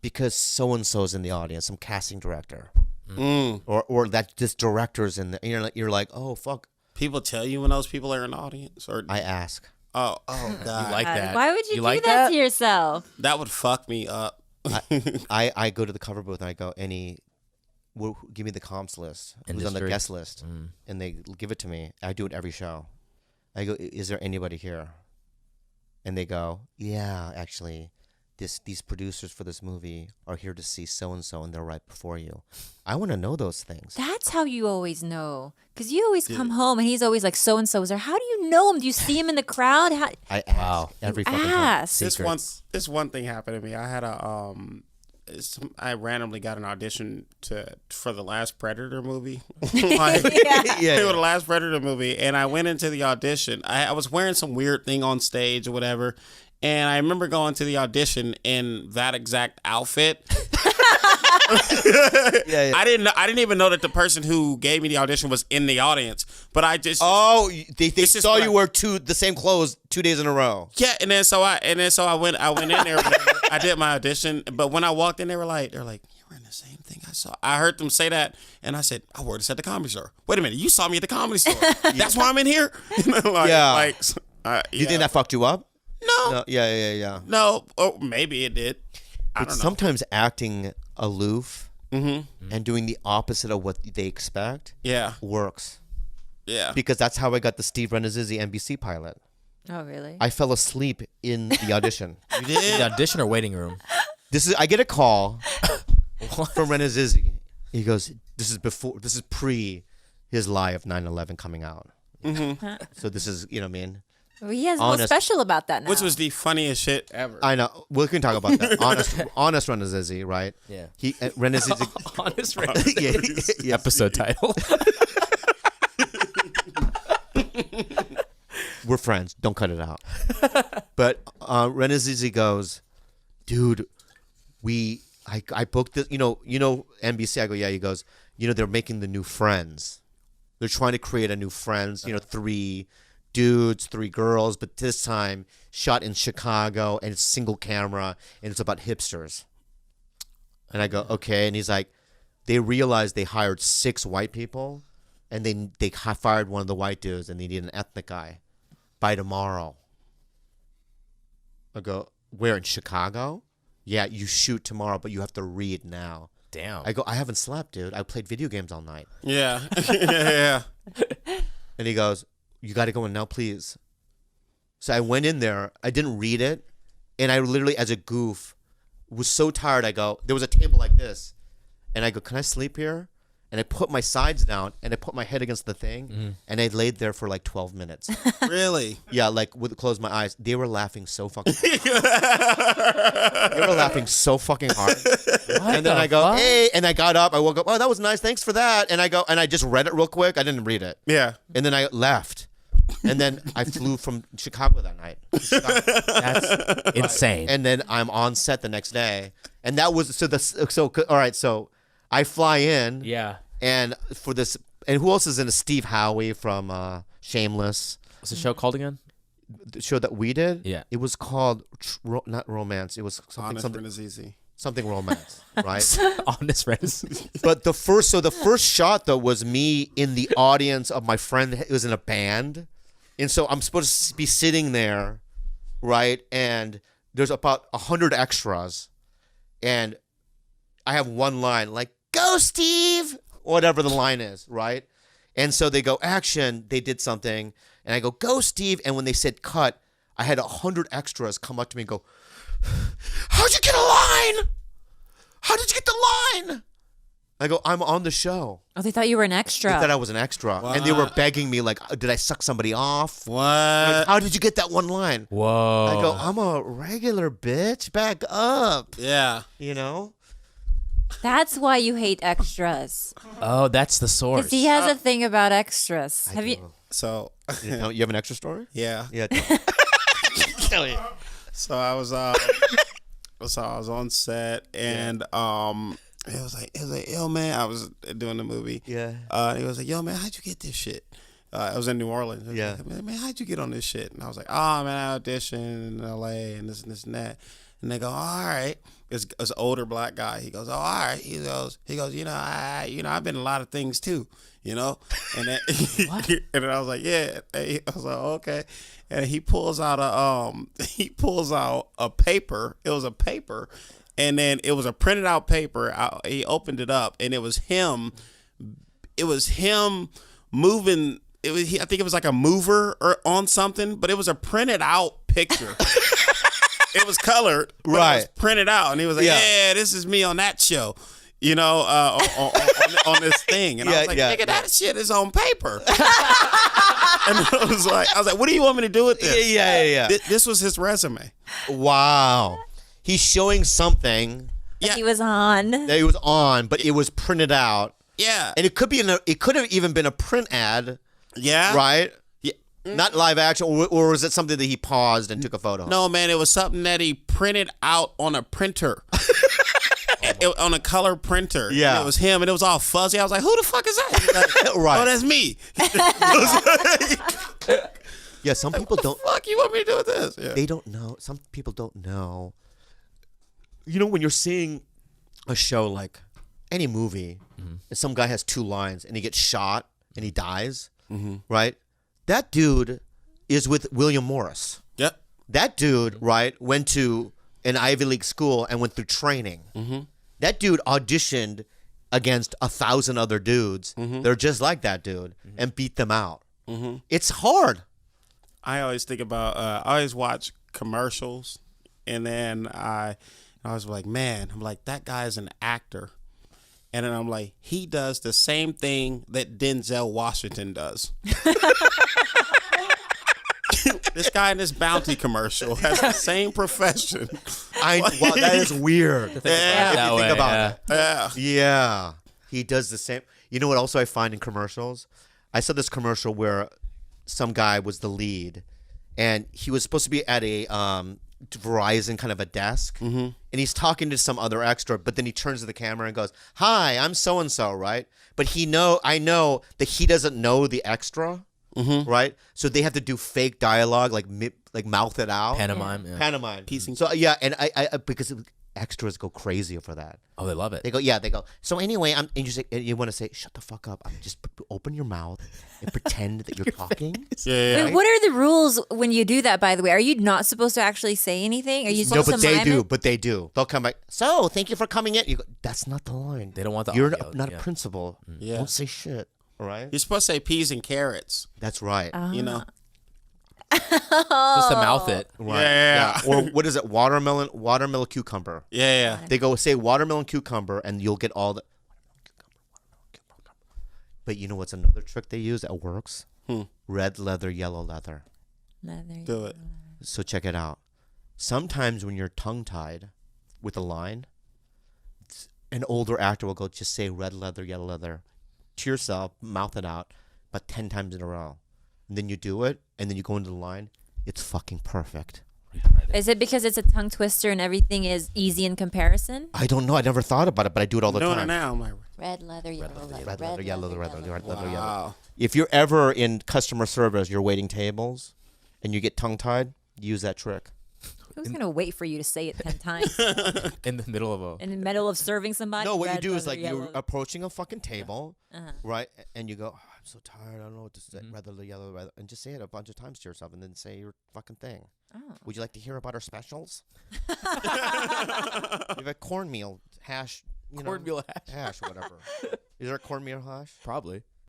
because so and so's in the audience, some casting director, or that this director's in the. You're like, oh fuck. People tell you when those people are in the audience, or I ask. Oh God, You like that? Why would you do like that to yourself? that would fuck me up. I go to the cover booth and I go, give me the comps list. Who's on the guest list? And they give it to me. I do it every show. I go, is there anybody here? And they go, yeah, actually, these producers for this movie are here to see so-and-so, and they're right before you. I want to know those things. That's how you always know. Because you always come home and he's always like, so-and-so is there. How do you know him? Do you see him in the crowd? I ask every fucking time. This one thing happened to me. I had I randomly got an audition for the last Predator movie. The last Predator movie, and I went into the audition. I was wearing some weird thing on stage or whatever, and I remember going to the audition in that exact outfit. I didn't even know that the person who gave me the audition was in the audience, but I just they saw you wear the same clothes 2 days in a row. Yeah, and then so I went in there. I did my audition, but when I walked in, they're like, you're in the same thing I saw. I heard them say that, and I said, I wore this at the Comedy Store. Wait a minute, you saw me at the Comedy Store. That's why I'm in here. You think that fucked you up? No. Yeah. No, or maybe it did. I don't know. Sometimes acting aloof and doing the opposite of what they expect works. Yeah. Because that's how I got the Steve Renazizi NBC pilot. Oh, really? I fell asleep in the audition. You did? The audition or waiting room? I get a call from Renazizi. He goes, this is pre his live 9/11 coming out. So this is, you know what I mean? Well, he has what's special about that now. Which was the funniest shit ever. I know. We can talk about that. Honest Renazizi, right? Yeah. Renazizi. Honest Renazizi. Yeah. Episode title. We're friends. Don't cut it out. But Renazizi goes, dude, I booked this. You know NBC. I go, yeah. He goes, they're making the new Friends. They're trying to create a new Friends. 3 dudes, 3 girls, but this time shot in Chicago, and it's single camera, and it's about hipsters. And I go, okay. And he's like, they realized they hired 6 white people, and they fired one of the white dudes, and they need an ethnic guy by tomorrow. I go, where, in Chicago? Yeah, you shoot tomorrow, but you have to read now. Damn. I go, I haven't slept, dude. I played video games all night. Yeah. Yeah. And he goes, you got to go in now, please. So I went in there. I didn't read it. And I literally, as a goof, was so tired. I go, there was a table like this. And I go, can I sleep here? And I put my sides down, and I put my head against the thing, and I laid there for like 12 minutes. Really? Yeah, close my eyes. They were laughing so fucking hard. They were laughing so fucking hard. And then I go, hey, and I got up. I woke up. Oh, that was nice. Thanks for that. And I just read it real quick. I didn't read it. Yeah. And then I left. And then I flew from Chicago that night. That's insane. And then I'm on set the next day. And that was, all right, so I fly in. Yeah. And for this, and who else is in it? Steve Howey from Shameless. What's the show called again? The show that we did? Yeah. It was called, not Romance. It was something romance, right? Honest Renazizi. But the first shot though was me in the audience of my friend who was in a band. And so I'm supposed to be sitting there, right? And there's about 100 extras. And I have one line, like, go Steve, whatever the line is, right? And so they go, action, they did something. And I go, go Steve. And when they said cut, I had 100 extras come up to me and go, how'd you get a line? How did you get the line? I go, I'm on the show. Oh, they thought you were an extra. They thought I was an extra. What? And they were begging me, like, did I suck somebody off? What? Like, how did you get that one line? Whoa. I go, I'm a regular bitch. Back up. Yeah. You know? That's why you hate extras. Oh, that's the source. Because he has a thing about extras. Have you? So. You have an extra story? Yeah. Yeah. Tell you. So I was on set, and it was like, yo man, I was doing the movie. Yeah. He was like, yo man, how'd you get this shit? I was in New Orleans. Yeah. Like, man, how'd you get on this shit? And I was like, oh man, I auditioned in LA and this and that. And they go, all right. It's an older black guy. He goes, oh, all right. He goes, I've been a lot of things too, And then, and then I was like, yeah. I was like, okay. And he pulls out a paper. It was a paper, and then it was a printed out paper. He opened it up, and it was him. It was him moving. I think it was like a mover or on something, but it was a printed out picture. It was colored, but right? It was printed out, and he was like, "Yeah, this is me on that show." On this thing. And I was like, nigga, that shit is on paper. And I was like, what do you want me to do with this? Yeah. This was his resume. Wow. He's showing something that he was on, but it was printed out. Yeah. And it could have even been a print ad. Yeah. Right? Yeah. Not live action, or was it something that he paused and took a photo? No, man, it was something that he printed out on a printer. On a color printer. Yeah. And it was him, and it was all fuzzy. I was like, who the fuck is that? Like, right. Oh, that's me. Yeah, some people don't. What the fuck you want me to do with this? Yeah. They don't know. Some people don't know. When you're seeing a show like any movie, and some guy has 2 lines, and he gets shot, and he dies, right? That dude is with William Morris. Yep. That dude, right, went to an Ivy League school and went through training. That dude auditioned against 1,000 other dudes. They're just like that dude and beat them out. It's hard. I always think about, I always watch commercials, and then I was like, man, I'm like, that guy's an actor. And then I'm like, he does the same thing that Denzel Washington does. This guy in this Bounty commercial has the same profession. Wow, that is weird. Think about that. Yeah. He does the same. You know what else I find in commercials? I saw this commercial where some guy was the lead, and he was supposed to be at a Verizon kind of a desk, and he's talking to some other extra, but then he turns to the camera and goes, "Hi, I'm so-and-so," right? But I know that he doesn't know the extra. Right, so they have to do fake dialogue, like mouth it out, pantomime, piecing. So yeah, and I because extras go crazy for that. Oh, they love it. They go. So anyway, and you want to say, "Shut the fuck up." Just open your mouth and pretend that you're talking. Yeah. Wait, what are the rules when you do that? By the way, are you not supposed to actually say anything? Are you supposed to mime it? But they do. They'll come back. So thank you for coming in. You go, that's not the line. They don't want the You're audio, not a principal. Yeah. Don't say shit. Right? You're supposed to say peas and carrots. That's right. Just to mouth it. Right. Yeah. Or what is it? Watermelon cucumber. Yeah. They go say watermelon cucumber, and you'll get all the. But you know what's another trick they use that works? Red leather, yellow leather. Do it. So check it out. Sometimes when you're tongue-tied with a line, an older actor will go, just say red leather, yellow leather to yourself, mouth it out, but 10 times in a row. And then you do it, and then you go into the line. It's fucking perfect. Is it because it's a tongue twister and everything is easy in comparison? I don't know. I never thought about it, but I do it all the Doing time. it now. I'm like, Red leather, yellow leather. Red leather, yellow leather. wow. If you're ever in customer service, you're waiting tables, and you get tongue-tied, use that trick. Who's going to wait for you to say it 10 times? In the middle of In the middle of serving somebody? No, what you Red do is leather, like you're yellow. approaching a fucking table, right? And you go, oh, I'm so tired. I don't know what to say. Red leather, yellow leather. And just say it a bunch of times to yourself and then say your fucking thing. Oh. Would you like to hear about our specials? You have a cornmeal hash. Cornmeal hash. Hash or whatever. Is there a cornmeal hash? Probably.